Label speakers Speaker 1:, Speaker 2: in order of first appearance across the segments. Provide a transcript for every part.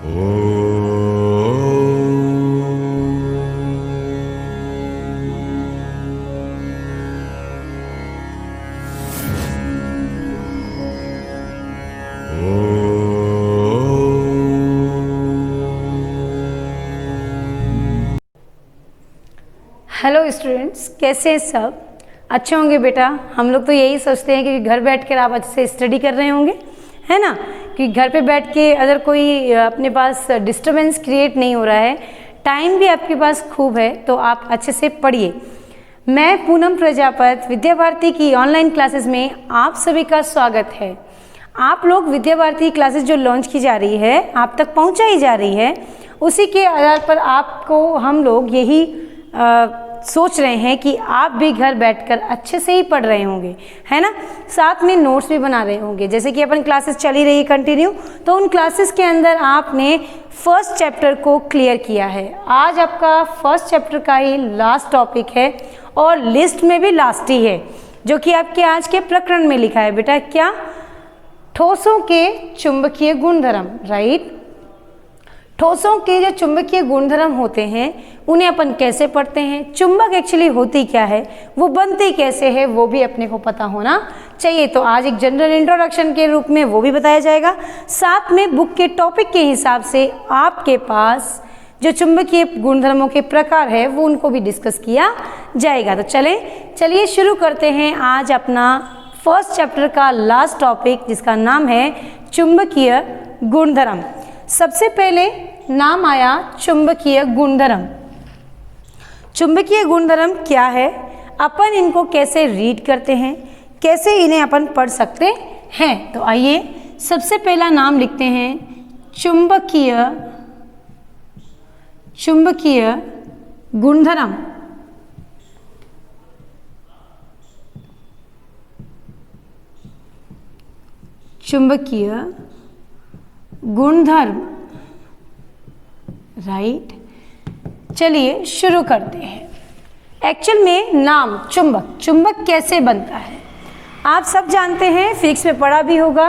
Speaker 1: Hello students, कैसे हैं सब? अच्छे होंगे बेटा। हम लोग तो यही सोचते हैं कि घर बैठकर आप अच्छे से स्टडी कर रहे होंगे, है ना। कि घर पे बैठ के अगर कोई अपने पास डिस्टरबेंस क्रिएट नहीं हो रहा है, टाइम भी आपके पास खूब है, तो आप अच्छे से पढ़िए। मैं पूनम प्रजापत विद्या भारती की ऑनलाइन क्लासेस में आप सभी का स्वागत है। आप लोग विद्या भारती क्लासेस जो लॉन्च की जा रही है, आप तक पहुंचाई जा रही है, उसी के आधार पर आपको हम लोग यही सोच रहे हैं कि आप भी घर बैठकर अच्छे से ही पढ़ रहे होंगे, है ना। साथ में नोट्स भी बना रहे होंगे। जैसे कि अपन क्लासेस चली रही है कंटिन्यू, तो उन क्लासेस के अंदर आपने फर्स्ट चैप्टर को क्लियर किया है। आज आपका फर्स्ट चैप्टर का ही लास्ट टॉपिक है और लिस्ट में भी लास्ट ही है, जो कि आपके आज के प्रकरण में लिखा है बेटा। क्या? ठोसों के चुंबकीय गुणधर्म, राइट। ठोसों के जो चुंबकीय गुणधर्म होते हैं उन्हें अपन कैसे पढ़ते हैं, चुंबक एक्चुअली होती क्या है, वो बनती कैसे है, वो भी अपने को पता होना चाहिए। तो आज एक जनरल इंट्रोडक्शन के रूप में वो भी बताया जाएगा। साथ में बुक के टॉपिक के हिसाब से आपके पास जो चुंबकीय गुणधर्मों के प्रकार है वो उनको भी डिस्कस किया जाएगा। तो चलिए शुरू करते हैं आज अपना फर्स्ट चैप्टर का लास्ट टॉपिक, जिसका नाम है चुंबकीय गुणधर्म। सबसे पहले नाम आया चुंबकीय गुणधर्म। चुंबकीय गुणधर्म क्या है, अपन इनको कैसे रीड करते हैं, कैसे इन्हें अपन पढ़ सकते हैं। तो आइए सबसे पहला नाम लिखते हैं चुंबकीय गुणधर्म। चुंबकीय गुणधर्म, राइट। चलिए शुरू करते हैं। एक्चुअल में नाम चुंबक कैसे बनता है आप सब जानते हैं, फिजिक्स में पढ़ा भी होगा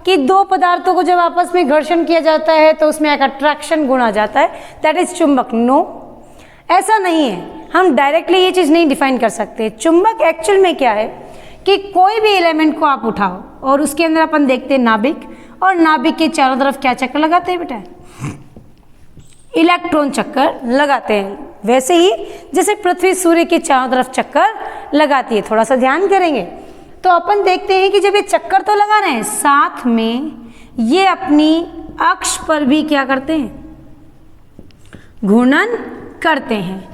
Speaker 1: कि दो पदार्थों को जब आपस में घर्षण किया जाता है तो उसमें एक अट्रैक्शन गुण आ जाता है, दैट इज चुंबक। नो, ऐसा नहीं है। हम डायरेक्टली ये चीज़ नहीं डिफाइन कर सकते। चुंबक एक्चुअल में क्या है कि कोई भी एलिमेंट को आप उठाओ और उसके अंदर अपन देखते हैं नाभिक, और नाभिक के चारों तरफ क्या चक्कर लगाते हैं बेटा? इलेक्ट्रॉन चक्कर लगाते हैं। वैसे ही जैसे पृथ्वी सूर्य के चारों तरफ चक्कर लगाती है। थोड़ा सा ध्यान करेंगे तो अपन देखते हैं कि जब ये चक्कर तो लगा रहे हैं, साथ में ये अपनी अक्ष पर भी क्या करते हैं? घूर्णन करते हैं।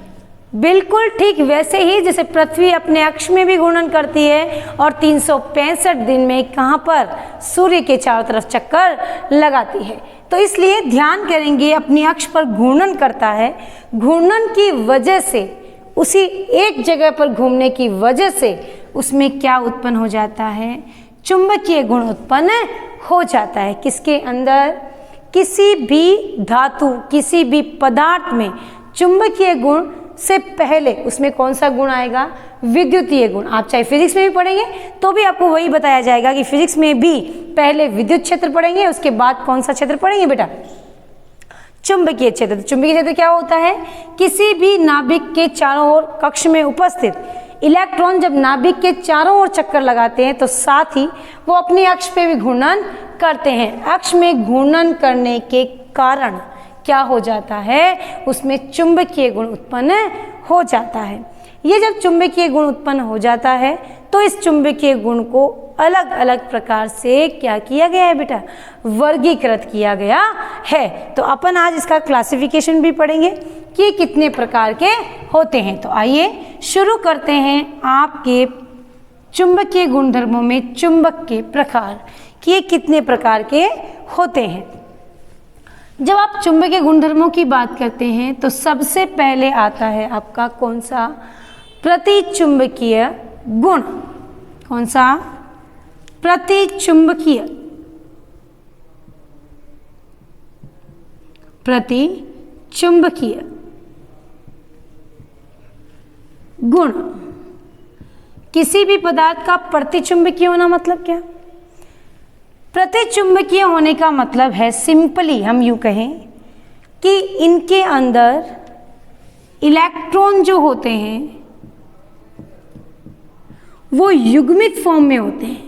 Speaker 1: बिल्कुल ठीक वैसे ही जैसे पृथ्वी अपने अक्ष में भी घूर्णन करती है और 365 दिन में कहाँ पर? सूर्य के चारों तरफ चक्कर लगाती है। तो इसलिए ध्यान करेंगे, अपनी अक्ष पर घूर्णन करता है। घूर्णन की वजह से, उसी एक जगह पर घूमने की वजह से उसमें क्या उत्पन्न हो जाता है? चुंबकीय गुण उत्पन्न हो जाता है। किसके अंदर? किसी भी धातु, किसी भी पदार्थ में चुंबकीय गुण से पहले उसमें कौन सा गुण आएगा? विद्युतीय गुण। आप चाहे फिजिक्स में भी पढ़ेंगे तो भी आपको वही बताया जाएगा कि फिजिक्स में भी पहले विद्युत क्षेत्र पढ़ेंगे, उसके बाद कौन सा क्षेत्र पढ़ेंगे बेटा? चुंबकीय क्षेत्र। तो चुंबकीय क्षेत्र क्या होता है? किसी भी नाभिक के चारों ओर कक्ष में उपस्थित इलेक्ट्रॉन जब नाभिक के चारों ओर चक्कर लगाते हैं तो साथ ही वो अपनी अक्ष पे भी घूर्णन करते हैं। अक्ष में घूर्णन करने के कारण क्या हो जाता है? उसमें चुंबकीय गुण उत्पन्न हो जाता है। ये जब चुंबकीय गुण उत्पन्न हो जाता है तो इस चुंबकीय गुण को अलग अलग प्रकार से क्या किया गया है बेटा? वर्गीकृत किया गया है। तो अपन आज इसका क्लासिफिकेशन भी पढ़ेंगे कि कितने प्रकार के होते हैं। तो आइए शुरू करते हैं आपके चुंबकीय गुणधर्मों में चुंबक के प्रकार, कि ये कितने प्रकार के होते हैं। जब आप चुंबकीय गुणधर्मों की बात करते हैं तो सबसे पहले आता है आपका कौन सा? प्रतिचुंबकीय गुण। कौन सा? प्रतिचुंबकीय गुण। किसी भी पदार्थ का प्रतिचुंबकीय होना मतलब क्या? प्रतिचुंबकीय होने का मतलब है, सिंपली हम यूं कहें कि इनके अंदर इलेक्ट्रॉन जो होते हैं वो युग्मित फॉर्म में होते हैं।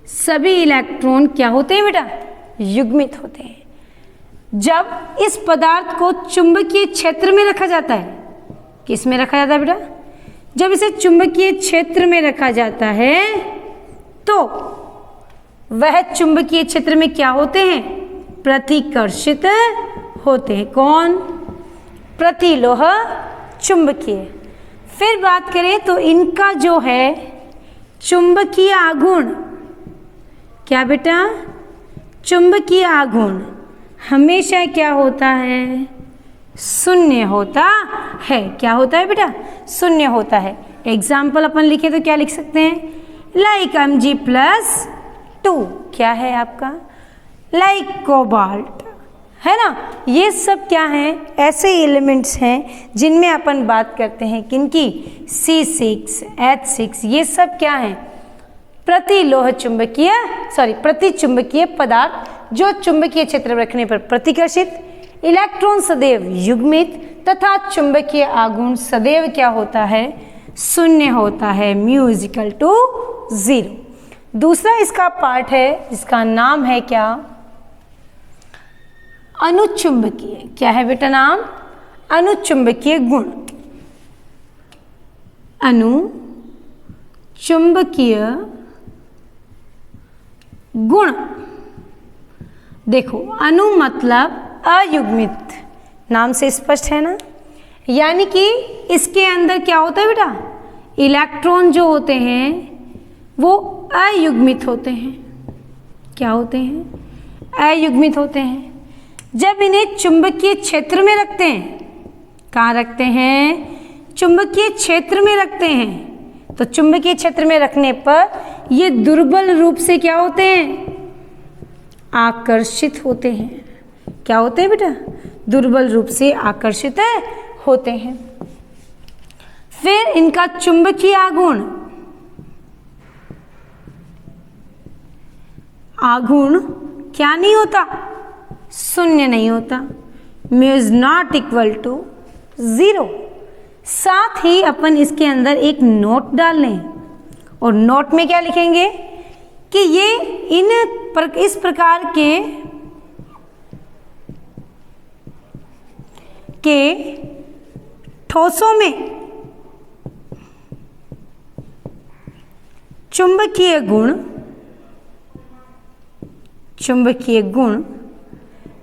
Speaker 1: सभी इलेक्ट्रॉन क्या होते हैं बेटा? युग्मित होते हैं। जब इस पदार्थ को चुंबकीय क्षेत्र में रखा जाता है, किस में रखा जाता है बेटा? जब इसे चुंबकीय क्षेत्र में रखा जाता है तो वह चुंबकीय क्षेत्र में क्या होते हैं? प्रतिकर्षित होते हैं। कौन? प्रतिलोह चुंबकीय। फिर बात करें तो इनका जो है चुंबकीय आघूर्ण, क्या बेटा? चुंबकीय आघूर्ण हमेशा क्या होता है? शून्य होता है। क्या होता है बेटा? शून्य होता है। एग्जाम्पल अपन लिखे तो क्या लिख सकते हैं? लाइक Mg+2 क्या है आपका? लाइक कोबाल्ट, है ना। ये सब क्या हैं? ऐसे एलिमेंट्स हैं जिनमें अपन बात करते हैं किनकी? C6H6। ये सब क्या हैं? प्रतिलोह चुंबकीय प्रतिचुंबकीय पदार्थ जो चुंबकीय क्षेत्र में रखने पर प्रतिकर्षित, इलेक्ट्रॉन सदैव युग्मित तथा चुंबकीय आघूर्ण सदैव क्या होता है? शून्य होता है। μ=0। दूसरा इसका पार्ट है जिसका नाम है क्या? अनुचुंबकीय। क्या है बेटा नाम? अनुचुंबकीय गुण। अनुचुंबकीय गुण। देखो, अनु मतलब अयुग्मित, नाम से स्पष्ट है ना। यानी कि इसके अंदर क्या होता है बेटा? इलेक्ट्रॉन जो होते हैं वो अयुग्मित होते हैं। क्या होते हैं? अयुग्मित होते हैं। जब इन्हें चुंबकीय क्षेत्र में रखते हैं, कहाँ रखते हैं? चुंबकीय क्षेत्र में रखते हैं। तो चुंबकीय क्षेत्र में रखने पर ये दुर्बल रूप से क्या होते हैं? आकर्षित होते हैं। क्या होते हैं बेटा? दुर्बल रूप से आकर्षित होते हैं। फिर इनका चुंबकीय आघूर्ण क्या नहीं होता? शून्य नहीं होता। μ=0। साथ ही अपन इसके अंदर एक नोट डाल लें और नोट में क्या लिखेंगे कि ये इस प्रकार के ठोसों में चुंबकीय गुण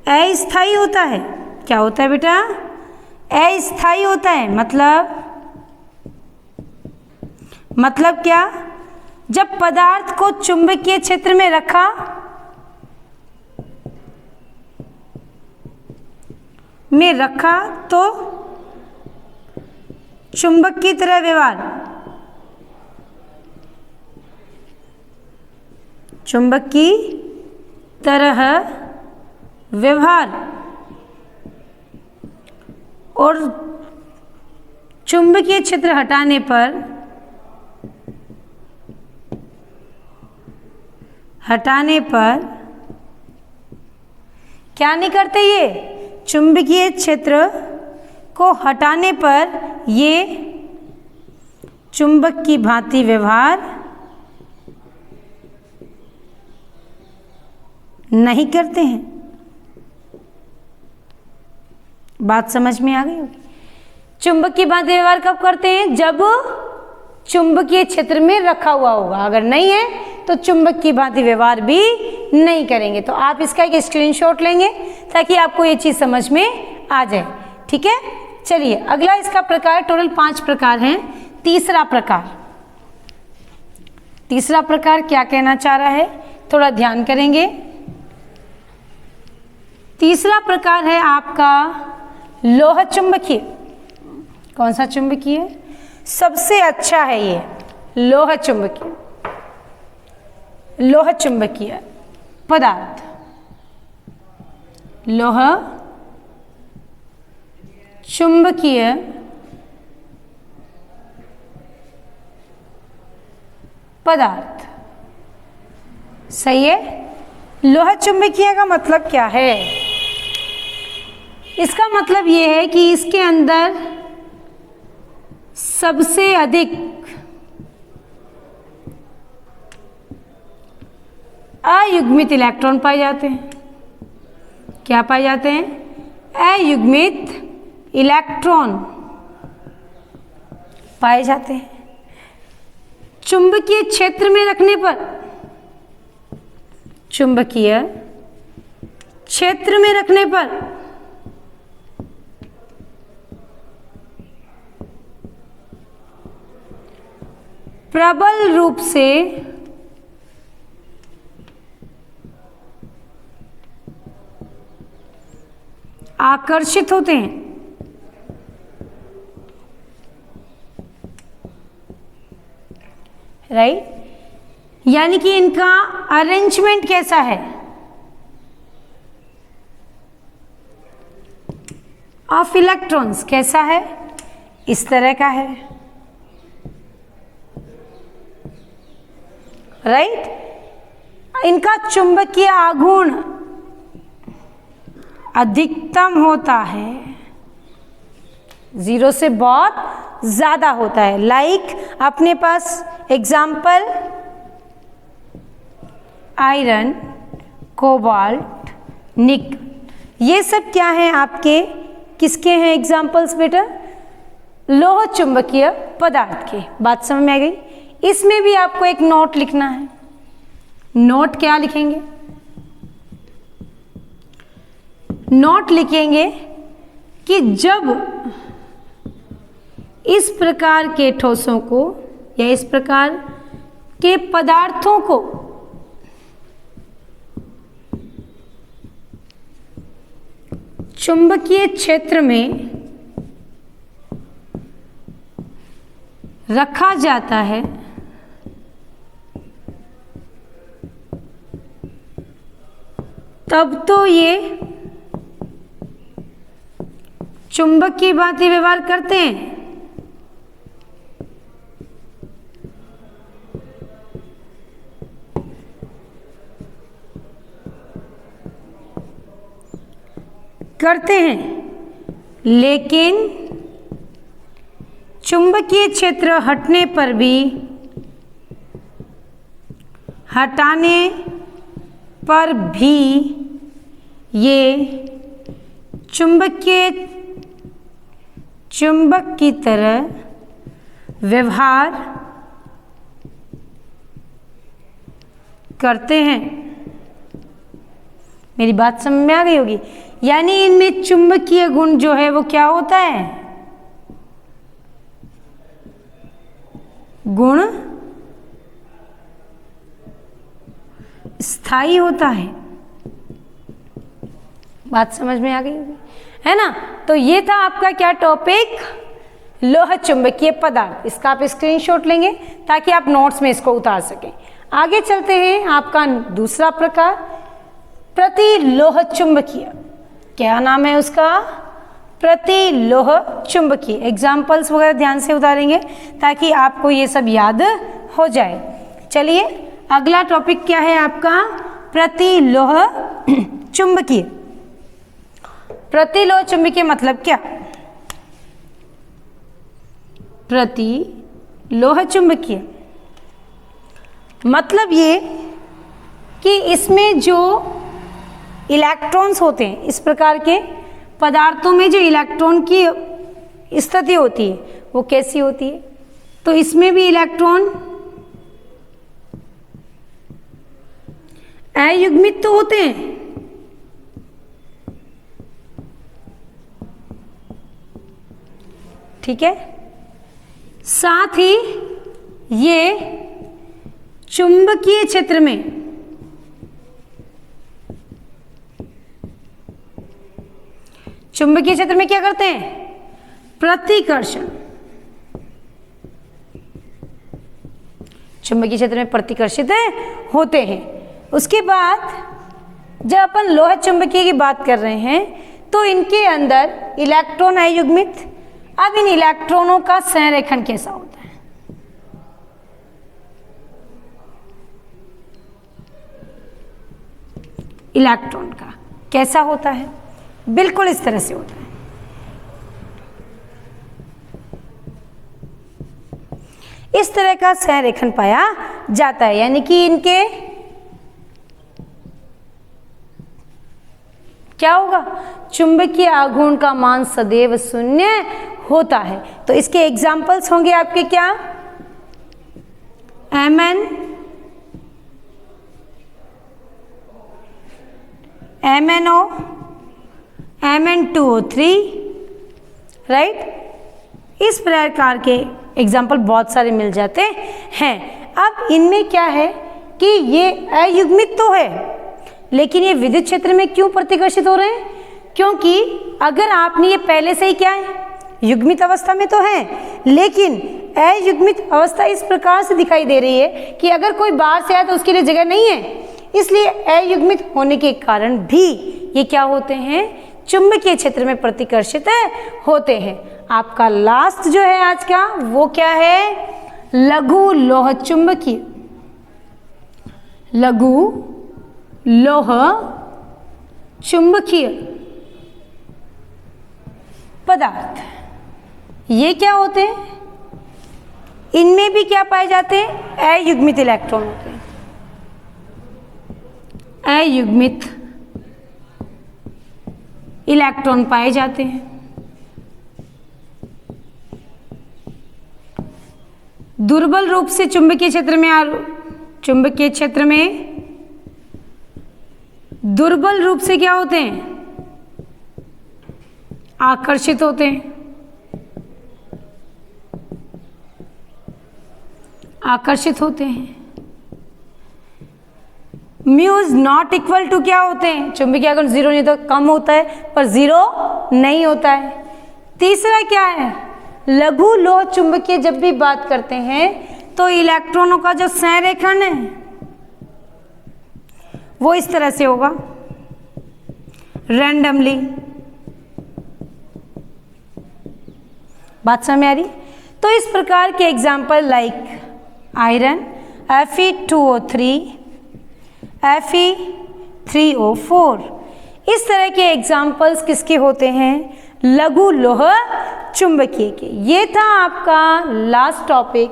Speaker 1: अस्थायी होता है। क्या होता है बेटा? अस्थायी होता है। मतलब क्या? जब पदार्थ को चुंबकीय क्षेत्र में रखा तो चुंबक की तरह व्यवहार और चुंबकीय क्षेत्र हटाने पर क्या नहीं करते? ये चुंबकीय क्षेत्र को हटाने पर ये चुंबक की भांति व्यवहार नहीं करते हैं। बात समझ में आ गई होगी। चुंबक की भांति व्यवहार कब करते हैं? जब चुंबकीय क्षेत्र में रखा हुआ होगा। अगर नहीं है तो चुंबक की भांति व्यवहार भी नहीं करेंगे। तो आप इसका एक स्क्रीनशॉट लेंगे ताकि आपको ये चीज समझ में आ जाए। ठीक है, चलिए अगला इसका प्रकार, टोटल 5 प्रकार हैं। तीसरा प्रकार क्या कहना चाह रहा है, थोड़ा ध्यान करेंगे। तीसरा प्रकार है आपका लोह चुंबकीय। कौन सा चुंबकीय? सबसे अच्छा है ये लोह चुंबकीय पदार्थ। लोह चुंबकीय पदार्थ। सही है। लोह चुंबकीय का मतलब क्या है? इसका मतलब ये है कि इसके अंदर सबसे अधिक अयुग्मित इलेक्ट्रॉन पाए जाते हैं। क्या पाए जाते हैं? अयुग्मित इलेक्ट्रॉन पाए जाते हैं। चुंबकीय क्षेत्र में रखने पर, चुंबकीय क्षेत्र में रखने पर प्रबल रूप से आकर्षित होते हैं। राइट? यानी कि इनका अरेंजमेंट कैसा है? ऑफ इलेक्ट्रॉन्स कैसा है? इस तरह का है। राइट? इनका चुंबकीय आघूर्ण अधिकतम होता है, 0 से बहुत ज्यादा होता है। लाइक अपने पास एग्जाम्पल आयरन, कोबाल्ट, निक, ये सब क्या है आपके? किसके हैं एग्जाम्पल्स बेटा? लोह चुंबकीय पदार्थ के। बात समझ में आ गई? इसमें भी आपको एक नोट लिखना है। नोट क्या लिखेंगे? नोट लिखेंगे कि जब इस प्रकार के ठोसों को या इस प्रकार के पदार्थों को चुंबकीय क्षेत्र में रखा जाता है तब तो ये चुंबक की भांति व्यवहार करते हैं। लेकिन चुंबकीय क्षेत्र हटने पर भी, हटाने पर भी ये चुंबक की तरह व्यवहार करते हैं। मेरी बात समझ में आ गई होगी? यानी इनमें चुंबकीय गुण जो है वो क्या होता है? गुण स्थायी होता है। बात समझ में आ गई होगी, है ना? तो ये था आपका क्या टॉपिक? लोह चुंबकीय पदार्थ। इसका आप स्क्रीनशॉट लेंगे ताकि आप नोट्स में इसको उतार सकें। आगे चलते हैं। आपका दूसरा प्रकार प्रतिलोह चुंबकीय। क्या नाम है उसका? प्रतिलोह चुंबकीय। एग्जाम्पल्स वगैरह ध्यान से उतारेंगे ताकि आपको ये सब याद हो जाए। चलिए अगला टॉपिक क्या है आपका? प्रतिलोह चुंबकीय। प्रतिलोह चुंबकीय मतलब क्या? प्रतिलोह चुंबकीय मतलब ये कि इसमें जो इलेक्ट्रॉन्स होते हैं, इस प्रकार के पदार्थों में जो इलेक्ट्रॉन की स्थिति होती है वो कैसी होती है? तो इसमें भी इलेक्ट्रॉन अयुग्मित तो होते हैं, ठीक है। साथ ही ये चुंबकीय क्षेत्र में क्या करते हैं? प्रतिकर्षण। चुंबकीय क्षेत्र में प्रतिकर्षित होते हैं। उसके बाद जब अपन लोह चुंबकीय की बात कर रहे हैं तो इनके अंदर इलेक्ट्रॉन अयुग्मित। अब इन इलेक्ट्रॉनों का संरेखण कैसा होता है? इलेक्ट्रॉन का कैसा होता है? बिल्कुल इस तरह से होता है। इस तरह का संरेखण पाया जाता है, यानी कि इनके क्या होगा, चुंबकीय आघूर्ण का मान सदैव शून्य होता है। तो इसके एग्जाम्पल्स होंगे आपके क्या, Mn, MnO, Mn2O3, राइट। इस प्रकार के एग्जाम्पल बहुत सारे मिल जाते हैं। अब इनमें क्या है कि ये अयुग्मित तो है, लेकिन ये विद्युत क्षेत्र में क्यों प्रतिकर्षित हो रहे हैं, क्योंकि अगर आपने ये पहले से ही क्या है, युग्मित अवस्था में तो है, लेकिन अयुग्मित अवस्था इस प्रकार से दिखाई दे रही है कि अगर कोई बाहर से आए तो उसके लिए जगह नहीं है, इसलिए अयुग्मित होने के कारण भी ये क्या होते हैं, चुंबकीय क्षेत्र में प्रतिकर्षित होते हैं। आपका लास्ट जो है आज का वो क्या है, लघु लोह चुंबकीय, लघु लोह चुंबकीय पदार्थ। ये क्या होते हैं, इनमें भी क्या पाए जाते हैं, अयुग्मित इलेक्ट्रॉन होते हैं, अयुग्मित इलेक्ट्रॉन पाए जाते हैं। दुर्बल रूप से चुंबकीय क्षेत्र में दुर्बल रूप से क्या होते हैं, आकर्षित होते हैं, आकर्षित होते हैं। Mu is not equal to क्या होते हैं, चुंबकीय आघूर्ण जीरो नहीं तो कम होता है, पर जीरो नहीं होता है। तीसरा क्या है, लघु लोह चुंबकीय, जब भी बात करते हैं तो इलेक्ट्रॉनों का जो संरेखण है वो इस तरह से होगा, रैंडमली। बात समझ में आ रही? तो इस प्रकार के example like iron Fe2O3, Fe3O4, इस तरह के एग्जाम्पल्स किसके होते हैं, लघु लोह चुंबकीय के। ये था आपका लास्ट टॉपिक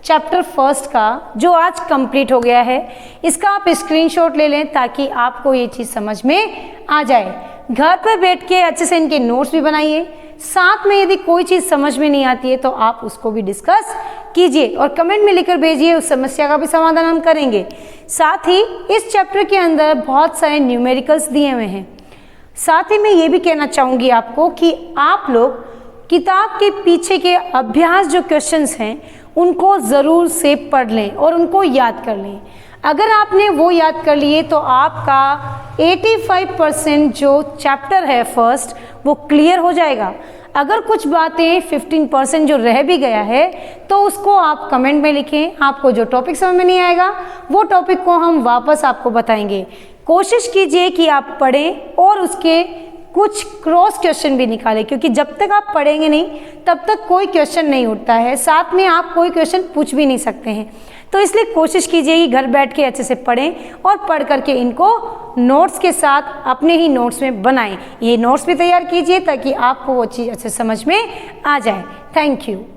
Speaker 1: चैप्टर फर्स्ट का, जो आज कंप्लीट हो गया है। इसका आप स्क्रीनशॉट ले लें ताकि आपको ये चीज़ समझ में आ जाए। घर पर बैठ के अच्छे से इनके नोट्स भी बनाइए, साथ में यदि कोई चीज़ समझ में नहीं आती है तो आप उसको भी डिस्कस कीजिए और कमेंट में लिखकर भेजिए, उस समस्या का भी समाधान हम करेंगे। साथ ही इस चैप्टर के अंदर बहुत सारे न्यूमेरिकल्स दिए हुए हैं। साथ ही मैं ये भी कहना चाहूँगी आपको कि आप लोग किताब के पीछे के अभ्यास जो क्वेश्चंस हैं उनको ज़रूर से पढ़ लें और उनको याद कर लें। अगर आपने वो याद कर लिए तो आपका 85% जो चैप्टर है फर्स्ट वो क्लियर हो जाएगा। अगर कुछ बातें 15% जो रह भी गया है तो उसको आप कमेंट में लिखें। आपको जो टॉपिक समझ में नहीं आएगा वो टॉपिक को हम वापस आपको बताएंगे। कोशिश कीजिए कि आप पढ़ें और उसके कुछ क्रॉस क्वेश्चन भी निकालें, क्योंकि जब तक आप पढ़ेंगे नहीं तब तक कोई क्वेश्चन नहीं उठता है, साथ में आप कोई क्वेश्चन पूछ भी नहीं सकते हैं। तो इसलिए कोशिश कीजिए कि घर बैठ के अच्छे से पढ़ें और पढ़ करके इनको नोट्स के साथ अपने ही नोट्स में बनाएं। ये नोट्स भी तैयार कीजिए ताकि आपको वो चीज़ अच्छे समझ में आ जाए। Thank you.